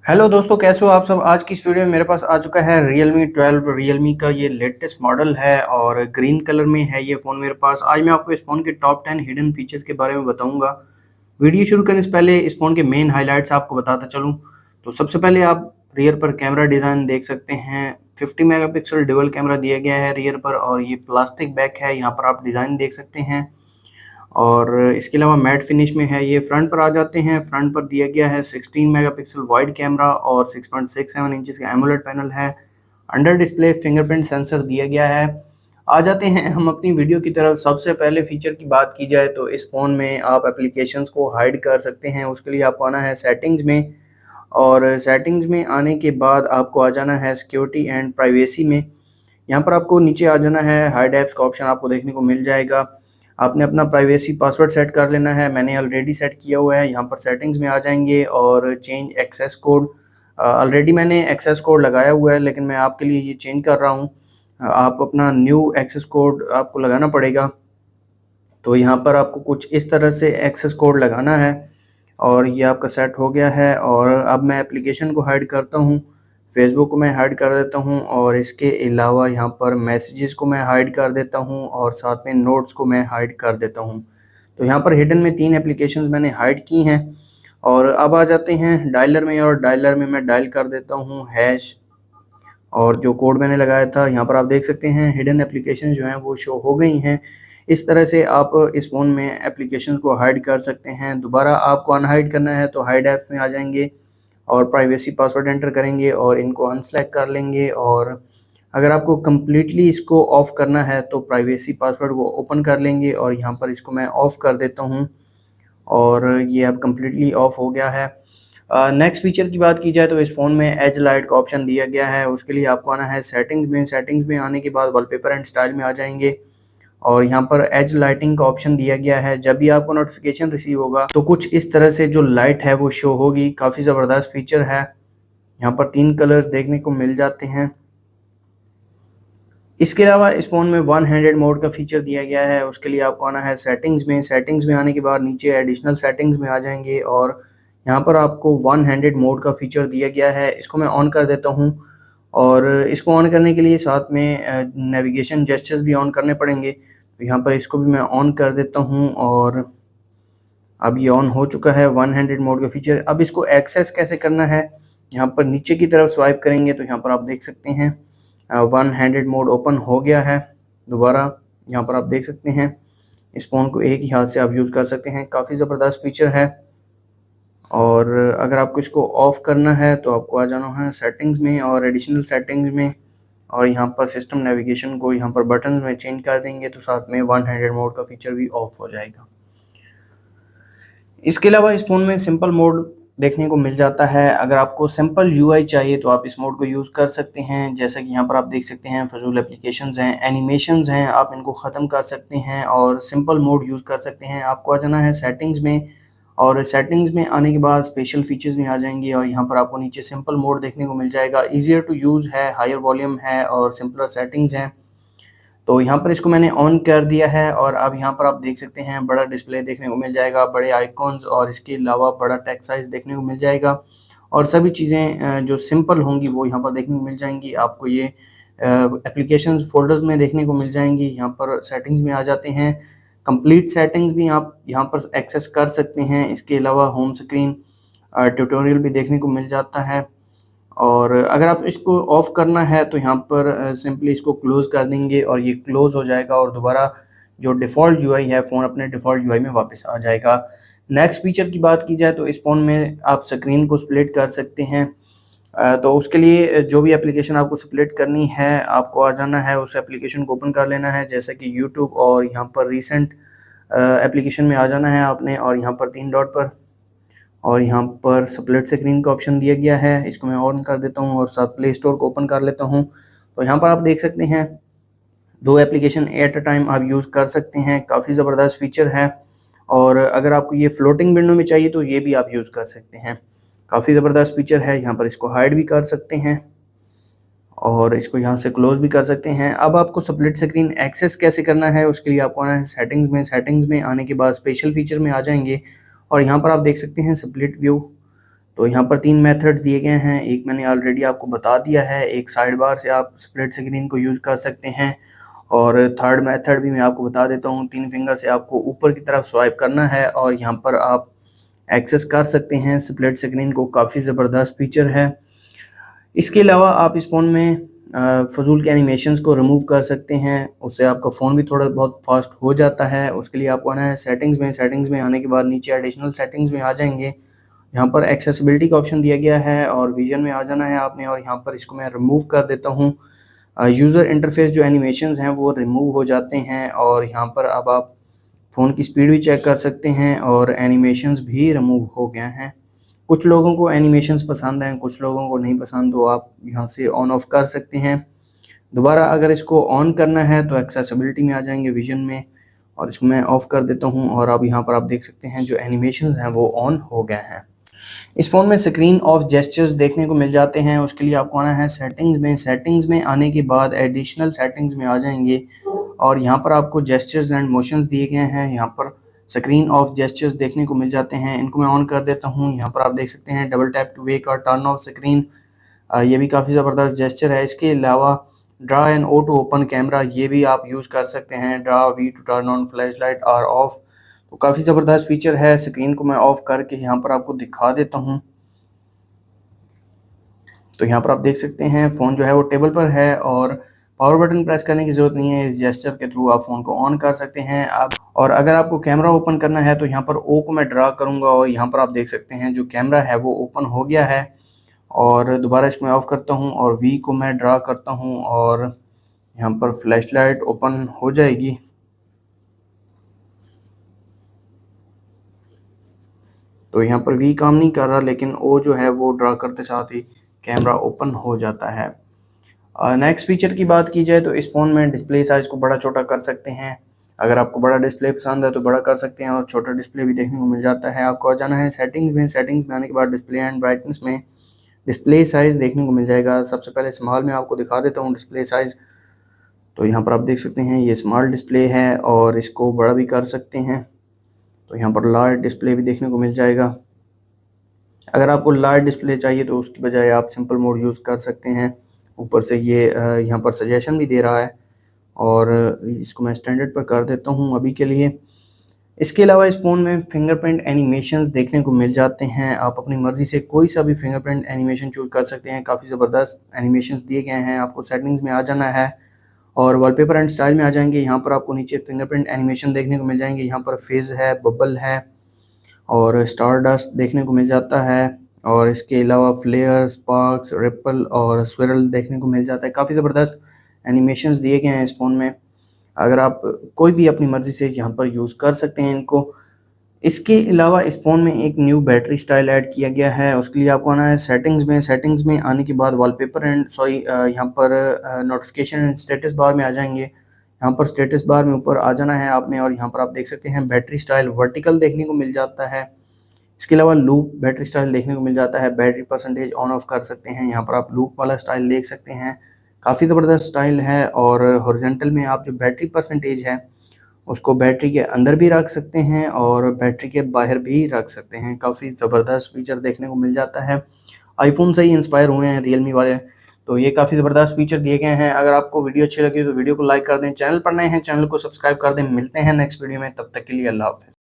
Hello दोस्तों, कैसे हो आप सब। आज की इस वीडियो में मेरे पास आ चुका है Realme 12। Realme का ये लेटेस्ट मॉडल है और ग्रीन कलर में है ये फ़ोन मेरे पास। आज मैं आपको इस फ़ोन के टॉप 10 हिडन फीचर्स के बारे में बताऊंगा। वीडियो शुरू करने से पहले इस फ़ोन के मेन हाइलाइट्स आपको बताता चलूं तो सबसे पहले आप रियर पर कैमरा डिज़ाइन देख सकते हैं। 50 मेगापिक्सल डुअल कैमरा दिया गया है रियर पर और ये प्लास्टिक बैक है। यहाँ पर आप डिज़ाइन देख सकते हैं और इसके अलावा मैट फिनिश में है ये। फ्रंट पर आ जाते हैं, फ्रंट पर दिया गया है 16 मेगापिक्सल वाइड कैमरा और 6.67 इंचेस का एमोलेड पैनल है। अंडर डिस्प्ले फिंगरप्रिंट सेंसर दिया गया है। आ जाते हैं हम अपनी वीडियो की तरफ। सबसे पहले फीचर की बात की जाए तो इस फ़ोन में आप एप्लीकेशंस को हाइड कर सकते हैं। उसके लिए आपको आना है सेटिंग्स में और सेटिंग्स में आने के बाद आपको आ जाना है सिक्योरिटी एंड प्राइवेसी में। यहाँ पर आपको नीचे आ जाना है, हाइड ऐप्स का ऑप्शन आपको देखने को मिल जाएगा। आपने अपना प्राइवेसी पासवर्ड सेट कर लेना है, मैंने ऑलरेडी सेट किया हुआ है। यहाँ पर सेटिंग्स में आ जाएंगे और चेंज एक्सेस कोड। ऑलरेडी मैंने एक्सेस कोड लगाया हुआ है लेकिन मैं आपके लिए ये चेंज कर रहा हूँ। आप अपना न्यू एक्सेस कोड आपको लगाना पड़ेगा। तो यहाँ पर आपको कुछ इस तरह से एक्सेस कोड लगाना है और ये आपका सेट हो गया है। और अब मैं एप्लीकेशन को हाइड करता हूँ, फेसबुक को मैं हाइड कर देता हूँ और इसके अलावा यहाँ पर मैसेजेस को मैं हाइड कर देता हूँ और साथ में नोट्स को मैं हाइड कर देता हूँ। तो यहाँ पर हिडन में 3 एप्लीकेशंस मैंने हाइड की हैं। और अब आ जाते हैं डायलर में और डायलर में मैं डायल कर देता हूँ हैश और जो कोड मैंने लगाया था। यहाँ पर आप देख सकते हैं हिडन एप्लीकेशन जो हैं वो शो हो गई हैं। इस तरह से आप इस फ़ोन में एप्लीकेशंस को हाइड कर सकते हैं। दोबारा आपको अनहाइड करना है तो हाइड ऐप्स में आ जाएंगे और प्राइवेसी पासवर्ड एंटर करेंगे और इनको अनसेलेक्ट कर लेंगे। और अगर आपको कम्प्लीटली इसको ऑफ़ करना है तो प्राइवेसी पासवर्ड को ओपन कर लेंगे और यहाँ पर इसको मैं ऑफ़ कर देता हूँ और ये अब कम्प्लीटली ऑफ़ हो गया है। नेक्स्ट फीचर की बात की जाए तो इस फ़ोन में एज लाइट का ऑप्शन दिया गया है। उसके लिए आपको आना है सेटिंग्स में। सेटिंग्स में आने के बाद वॉलपेपर एंड स्टाइल में आ जाएंगे और यहाँ पर एज लाइटिंग का ऑप्शन दिया गया है। जब भी आपको नोटिफिकेशन रिसीव होगा तो कुछ इस तरह से जो लाइट है वो शो होगी। काफ़ी ज़बरदस्त फीचर है। यहाँ पर 3 कलर्स देखने को मिल जाते हैं। इसके अलावा इस फ़ोन में वन हैंडेड मोड का फीचर दिया गया है। उसके लिए आपको आना है सेटिंग्स में। सेटिंग्स में आने के बाद नीचे एडिशनल सेटिंग्स में आ जाएंगे और यहाँ पर आपको वन हैंडेड मोड का फीचर दिया गया है। इसको मैं ऑन कर देता हूँ और इसको ऑन करने के लिए साथ में नेविगेशन जेस्चर्स भी ऑन करने पड़ेंगे। तो यहाँ पर इसको भी मैं ऑन कर देता हूँ और अब ये ऑन हो चुका है वन हैंडेड मोड का फीचर। अब इसको एक्सेस कैसे करना है, यहाँ पर नीचे की तरफ स्वाइप करेंगे तो यहाँ पर आप देख सकते हैं वन हैंडेड मोड ओपन हो गया है। दोबारा यहाँ पर आप देख सकते हैं इस फ़ोन को एक ही हाथ से आप यूज़ कर सकते हैं। काफ़ी ज़बरदस्त फीचर है। और अगर आपको इसको ऑफ़ करना है तो आपको आ जाना है सेटिंग्स में और एडिशनल सेटिंग्स में और यहाँ पर सिस्टम नेविगेशन को यहाँ पर बटन में चेंज कर देंगे तो साथ में वन हैंडेड मोड का फीचर भी ऑफ हो जाएगा। इसके अलावा इस फ़ोन में सिंपल मोड देखने को मिल जाता है। अगर आपको सिंपल यूआई चाहिए तो आप इस मोड को यूज़ कर सकते हैं। जैसा कि यहाँ पर आप देख सकते हैं फजूल एप्लीकेशंस हैं, एनिमेशंस हैं, आप इनको ख़त्म कर सकते हैं और सिंपल मोड यूज़ कर सकते हैं। आपको आ जाना है सेटिंग्स में और सेटिंग्स में आने के बाद स्पेशल फीचर्स में आ जाएंगे और यहाँ पर आपको नीचे सिंपल मोड देखने को मिल जाएगा। ईजियर टू यूज़ है, हायर वॉल्यूम है और सिंपलर सेटिंग्स हैं। तो यहाँ पर इसको मैंने ऑन कर दिया है और अब यहाँ पर आप देख सकते हैं बड़ा डिस्प्ले देखने को मिल जाएगा, बड़े आइकॉन्स और इसके अलावा बड़ा टेक्स्ट साइज़ देखने को मिल जाएगा और सभी चीज़ें जो सिंपल होंगी वो यहाँ पर देखने को मिल जाएंगी। आपको ये एप्लीकेशंस फ़ोल्डर्स में देखने को मिल जाएंगी। यहाँ पर सेटिंग्स में आ जाते हैं, कंप्लीट सेटिंग्स भी आप यहाँ पर एक्सेस कर सकते हैं। इसके अलावा होम स्क्रीन ट्यूटोरियल भी देखने को मिल जाता है। और अगर आप इसको ऑफ़ करना है तो यहाँ पर सिंपली इसको क्लोज़ कर देंगे और ये क्लोज़ हो जाएगा और दोबारा जो डिफ़ॉल्ट यूआई है फ़ोन अपने डिफ़ॉल्ट यूआई में वापस आ जाएगा। नेक्स्ट फीचर की बात की जाए तो इस फ़ोन में आप स्क्रीन को स्प्लिट कर सकते हैं। तो उसके लिए जो भी एप्लीकेशन आपको स्प्लिट करनी है आपको आ जाना है, उस एप्लीकेशन को ओपन कर लेना है जैसे कि यूट्यूब और यहाँ पर रीसेंट एप्लीकेशन में आ जाना है आपने और यहाँ पर 3 डॉट पर और यहाँ पर स्प्लिट स्क्रीन का ऑप्शन दिया गया है। इसको मैं ऑन कर देता हूँ और साथ प्ले स्टोर को ओपन कर लेता हूँ। तो यहाँ पर आप देख सकते हैं 2 एप्लीकेशन एट अ टाइम आप यूज़ कर सकते हैं। काफ़ी ज़बरदस्त फीचर है और अगर आपको ये फ्लोटिंग विंडो में चाहिए तो ये भी आप यूज़ कर सकते हैं। काफ़ी ज़बरदस्त फीचर है। यहाँ पर इसको हाइड भी कर सकते हैं और इसको यहाँ से क्लोज़ भी कर सकते हैं। अब आपको स्प्लिट स्क्रीन एक्सेस कैसे करना है उसके लिए आपको आना है सेटिंग्स में। सेटिंग्स में आने के बाद स्पेशल फीचर में आ जाएंगे और यहाँ पर आप देख सकते हैं स्प्लिट व्यू। तो यहाँ पर 3 मेथड्स दिए गए हैं, एक मैंने ऑलरेडी आपको बता दिया है, एक साइड बार से आप स्प्लिट स्क्रीन को यूज़ कर सकते हैं और थर्ड मेथड भी मैं आपको बता देता हूँ। 3 फिंगर से आपको ऊपर की तरफ स्वाइप करना है और यहाँ पर आप एक्सेस कर सकते हैं स्प्लिट स्क्रीन को। काफ़ी ज़बरदस्त फीचर है। इसके अलावा आप इस फ़ोन में फ़जूल के एनिमेशंस को रिमूव कर सकते हैं, उससे आपका फ़ोन भी थोड़ा बहुत फास्ट हो जाता है। उसके लिए आपको आना है सेटिंग्स में आने के बाद नीचे एडिशनल सेटिंग्स में आ जाएंगे। यहाँ पर एक्सेसिबिलिटी का ऑप्शन दिया गया है और विजन में आ जाना है आपने और यहाँ पर इसको मैं रिमूव कर देता हूँ। यूज़र इंटरफेस जो एनिमेशंस हैं वो रिमूव हो जाते हैं और यहाँ पर अब आप फ़ोन की स्पीड भी चेक कर सकते हैं और एनिमेशंस भी रिमूव हो गए हैं। कुछ लोगों को एनिमेशंस पसंद हैं, कुछ लोगों को नहीं पसंद, तो आप यहाँ से ऑन ऑफ कर सकते हैं। दोबारा अगर इसको ऑन करना है तो एक्सेसिबिलिटी में आ जाएंगे विजन में और इसको मैं ऑफ़ कर देता हूँ और अब यहाँ पर आप देख सकते हैं जो एनिमेशंस हैं वो ऑन हो गए हैं। इस फ़ोन में स्क्रीन ऑफ जेस्चर्स देखने को मिल जाते हैं। उसके लिए आपको आना है सेटिंग्स में आने के बाद एडिशनल सेटिंग्स में आ जाएंगे और यहाँ पर आपको जेस्चर्स एंड मोशंस दिए गए हैं। यहाँ पर स्क्रीन ऑफ जेस्चर्स देखने को मिल जाते हैं, इनको मैं ऑन कर देता हूँ। यहाँ पर आप देख सकते हैं डबल टैप टू वेक और टर्न ऑफ स्क्रीन, ये भी काफ़ी ज़बरदस्त जेस्चर है। इसके अलावा draw and O to open camera, ये भी आप यूज़ कर सकते हैं। Draw V to turn on flash light or off, तो काफ़ी ज़बरदस्त फीचर है। स्क्रीन को मैं ऑफ़ करके यहाँ पर आपको दिखा देता हूँ। तो यहाँ पर आप देख सकते हैं फ़ोन जो है वो टेबल पर है और पावर बटन प्रेस करने की ज़रूरत नहीं है। इस जेस्चर के थ्रू आप फ़ोन को ऑन कर सकते हैं। आप और अगर आपको कैमरा ओपन करना है तो यहाँ पर ओ को मैं ड्रा करूँगा और यहाँ पर आप देख सकते हैं जो कैमरा है वो ओपन हो गया है। और दोबारा इसको मैं ऑफ़ करता हूँ और वी को मैं ड्रा करता हूँ और यहाँ पर फ्लैश लाइट ओपन हो जाएगी। तो यहाँ पर वी काम नहीं कर रहा, लेकिन ओ जो है वो ड्रा करते साथ ही कैमरा ओपन हो जाता है। नेक्स्ट फीचर की बात की जाए तो इस फ़ोन में डिस्प्ले साइज़ को बड़ा छोटा कर सकते हैं। अगर आपको बड़ा डिस्प्ले पसंद है तो बड़ा कर सकते हैं और छोटा डिस्प्ले भी देखने को मिल जाता है। आपको आ जाना है सेटिंग्स में आने के बाद डिस्प्ले एंड ब्राइटनेस में डिस्प्ले साइज़ देखने को मिल जाएगा। सबसे पहले स्मॉल में आपको दिखा देता हूँ डिस्प्ले साइज़। तो यहाँ पर आप देख सकते हैं ये स्मॉल डिस्प्ले है और इसको बड़ा भी कर सकते हैं। तो यहाँ पर लार्ज डिस्प्ले भी देखने को मिल जाएगा। अगर आपको लार्ज डिस्प्ले चाहिए तो उसकी बजाय आप सिंपल मोड यूज़ कर सकते हैं। ऊपर से ये यहाँ पर सजेशन भी दे रहा है और इसको मैं स्टैंडर्ड पर कर देता हूँ अभी के लिए। इसके अलावा इस फ़ोन में फिंगरप्रिंट एनिमेशंस देखने को मिल जाते हैं। आप अपनी मर्ज़ी से कोई सा भी फिंगरप्रिंट एनिमेशन चूज़ कर सकते हैं। काफ़ी ज़बरदस्त एनिमेशंस दिए गए हैं। आपको सेटिंग्स में आ जाना है और वॉलपेपर एंड स्टाइल में आ जाएंगे। यहाँ पर आपको नीचे फिंगरप्रिंट एनिमेशन देखने को मिल जाएंगे। यहाँ पर फेज़ है, बबल है और स्टार डस्ट देखने को मिल जाता है और इसके अलावा फ्लेयर, स्पार्क्स, रिपल और स्विरल देखने को मिल जाता है। काफ़ी ज़बरदस्त एनिमेशंस दिए गए हैं इस फ़ोन में। अगर आप कोई भी अपनी मर्ज़ी से यहाँ पर यूज़ कर सकते हैं इनको। इसके अलावा इस फ़ोन में एक न्यू बैटरी स्टाइल ऐड किया गया है। उसके लिए आपको आना है सेटिंग्स में आने के बाद वॉलपेपर एंड यहाँ पर नोटिफिकेशन एंड स्टेटस बार में आ जाएंगे। यहाँ पर स्टेटस बार में ऊपर आ जाना है आपने और यहाँ पर आप देख सकते हैं बैटरी स्टाइल वर्टिकल देखने को मिल जाता है। इसके अलावा लूप बैटरी स्टाइल देखने को मिल जाता है। बैटरी परसेंटेज ऑन ऑफ कर सकते हैं। यहाँ पर आप लूप वाला स्टाइल देख सकते हैं। काफ़ी ज़बरदस्त स्टाइल है और हॉरिजॉन्टल में आप जो बैटरी परसेंटेज है उसको बैटरी के अंदर भी रख सकते हैं और बैटरी के बाहर भी रख सकते हैं। काफ़ी ज़बरदस्त फीचर देखने को मिल जाता है। आईफोन से ही इंस्पायर हुए हैं रियलमी वाले, तो ये काफ़ी ज़बरदस्त फीचर दिए गए हैं। अगर आपको वीडियो अच्छी लगी तो वीडियो को लाइक कर दें, चैनल पर नए हैं चैनल को सब्सक्राइब कर दें। मिलते हैं नेक्स्ट वीडियो में, तब तक के लिए अल्लाह हाफ़िज़।